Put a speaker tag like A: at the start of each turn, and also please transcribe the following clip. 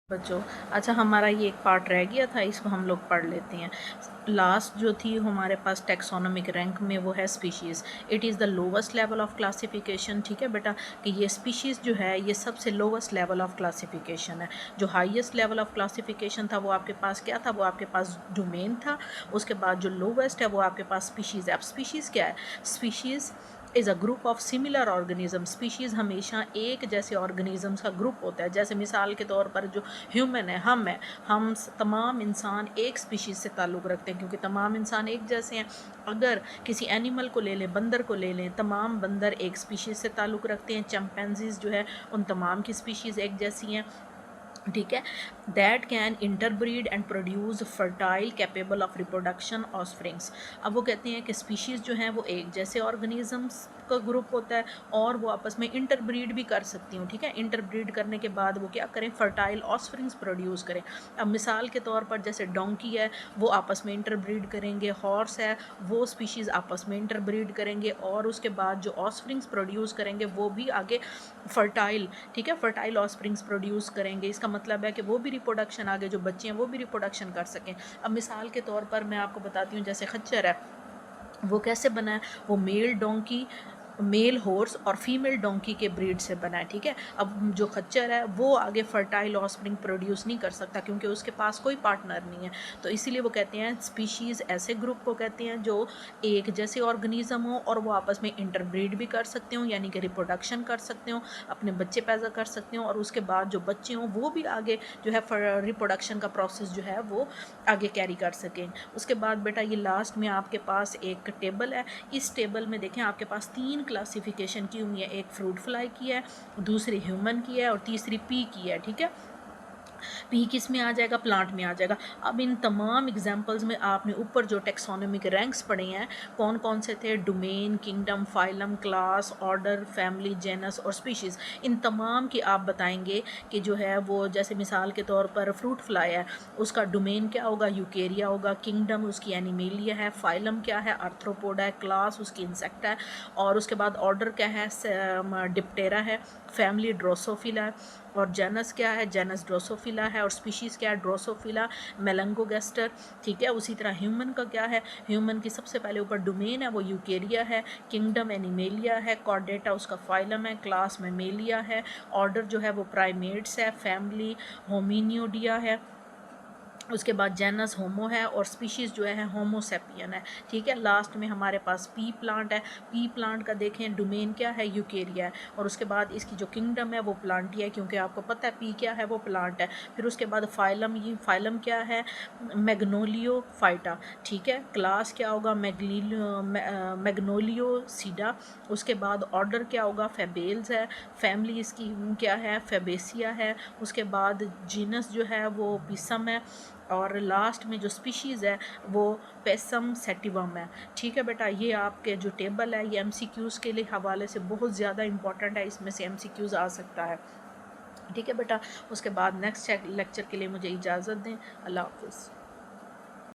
A: बच्चों, अच्छा हमारा ये एक पार्ट रह गया था, इसको हम लोग पढ़ लेते हैं। लास्ट जो थी हमारे पास टेक्सोनोमिक रैंक में, वो है species. It is the lowest level of classification. ठीक है बेटा, कि ये स्पीशीज़ जो है ये सबसे लोवेस्ट लेवल ऑफ क्लासिफिकेशन है। जो हाईएस्ट लेवल ऑफ क्लासिफिकेशन था वो आपके पास क्या था, वो आपके पास डोमेन था। उसके बाद जो लोवेस्ट है वो आपके पास स्पीशीज़ है। अब स्पीशीज़ क्या है? Species is a group of similar organism. Species हमेशा एक जैसे ऑर्गेनिजम्स का ग्रुप होता है। जैसे मिसाल के तौर पर जो ह्यूमन है, हम तमाम इंसान एक स्पीशीज़ से ताल्लुक़ रखते हैं, क्योंकि तमाम इंसान एक जैसे हैं। अगर किसी एनिमल को ले लें, बंदर को ले लें, तमाम बंदर एक स्पीशीज़ से ताल्लुक़ रखते हैं। चिंपैंजीज़ जो है उन तमाम की स्पीशीज़ एक जैसी हैं। ठीक है, that can interbreed and produce fertile capable of reproduction offsprings. अब वो कहते हैं कि स्पीशीज़ जो हैं वो एक जैसे ऑर्गेनिजम्स का ग्रुप होता है और वो आपस में इंटरब्रीड भी कर सकती हूँ। ठीक है, इंटरब्रीड करने के बाद वो क्या करें, फर्टाइल ऑफस्प्रिंग्स प्रोड्यूस करें। अब मिसाल के तौर पर जैसे डोंकी है वो आपस में इंटरब्रीड करेंगे, हॉर्स है वो स्पीशीज़ आपस में इंटरब्रीड करेंगे, और उसके बाद जो ऑफस्प्रिंग्स प्रोड्यूस करेंगे वो भी आगे फर्टाइल, ठीक है, फर्टाइल ऑफस्प्रिंग्स प्रोड्यूस करेंगे। इसका मतलब है कि वो भी रिप्रोडक्शन, आगे जो बच्चे हैं वो भी रिप्रोडक्शन कर सकें। अब मिसाल के तौर पर मैं आपको बताती हूँ, जैसे खच्चर है वो कैसे बना है, वो मेल हॉर्स और फीमेल डोंकी के ब्रीड से बना है। ठीक है, अब जो खच्चर है वो आगे फर्टाइल ऑफस्प्रिंग प्रोड्यूस नहीं कर सकता, क्योंकि उसके पास कोई पार्टनर नहीं है। तो इसीलिए वो कहते हैं स्पीशीज़ ऐसे ग्रुप को कहते हैं जो एक जैसे ऑर्गेनिज्म हो और वो आपस में इंटरब्रीड भी कर सकते हो, यानी कि रिप्रोडक्शन कर सकते हो, अपने बच्चे पैदा कर सकते हो, और उसके बाद जो बच्चे हों वो भी आगे जो है रिप्रोडक्शन का प्रोसेस जो है वो आगे कैरी कर सकें। उसके बाद बेटा ये लास्ट में आपके पास एक टेबल है। इस टेबल में देखें आपके पास 3 क्लासिफिकेशन की हुई है। एक फ्रूट फ्लाई की है, दूसरी ह्यूमन की है और तीसरी पी की है। ठीक है, पी किस में आ जाएगा, प्लांट में आ जाएगा। अब इन तमाम एग्जांपल्स में आपने ऊपर जो टेक्सोनोमिक रैंक्स पढ़े हैं कौन कौन से थे, domain, kingdom, phylum, class, order, family, genus और स्पीशीज़, इन तमाम की आप बताएंगे कि जो है वो, जैसे मिसाल के तौर पर फ्रूट फ्लाई है उसका डोमेन क्या होगा, यूकेरिया होगा, किंगडम उसकी एनिमेलिया है, फाइलम क्या है, आर्थ्रोपोडा है, क्लास उसकी इंसेक्ट है, और उसके बाद ऑर्डर क्या है, डिप्टेरा है, फैमिली ड्रोसोफिला है, और जेनस क्या है, जेनस ड्रोसोफिला है, और स्पीशीज़ क्या है, ड्रोसोफिला मेलंगोगेस्टर। ठीक है, उसी तरह ह्यूमन का क्या है, ह्यूमन की सबसे पहले ऊपर डोमेन है वो यूकेरिया है, किंगडम एनिमेलिया है, कॉर्डेटा उसका फाइलम है, क्लास मेमेलिया है, ऑर्डर जो है वो प्राइमेट्स है, फैमिली होमिनियोडिया है, उसके बाद जेनस होमो है, और स्पीशीज़ जो है होमोसेपियन है। ठीक है, लास्ट में हमारे पास पी प्लांट है। पी प्लांट का देखें डोमेन क्या है, यूकेरिया है, और उसके बाद इसकी जो किंगडम है वो प्लांटी है, क्योंकि आपको पता है पी क्या है, वो प्लांट है। फिर उसके बाद फाइलम, ये फाइलम क्या है, मैग्नोलियो फाइटा। ठीक है, क्लास क्या होगा, मैग्नोलियो सीडा। उसके बाद ऑर्डर क्या होगा, फेबेल्स है, फैमिली इसकी क्या है, फेबेसिया है, उसके बाद जीनस जो है वो पिसम है, और लास्ट में जो स्पीशीज़ है वो पेसम सेटिवम है। ठीक है बेटा, ये आपके जो टेबल है ये एमसीक्यूज़ के लिए हवाले से बहुत ज़्यादा इंपॉर्टेंट है, इसमें से एमसीक्यूज़ आ सकता है। ठीक है बेटा, उसके बाद नेक्स्ट लेक्चर के लिए मुझे इजाज़त दें। अल्लाह हाफ़िज़।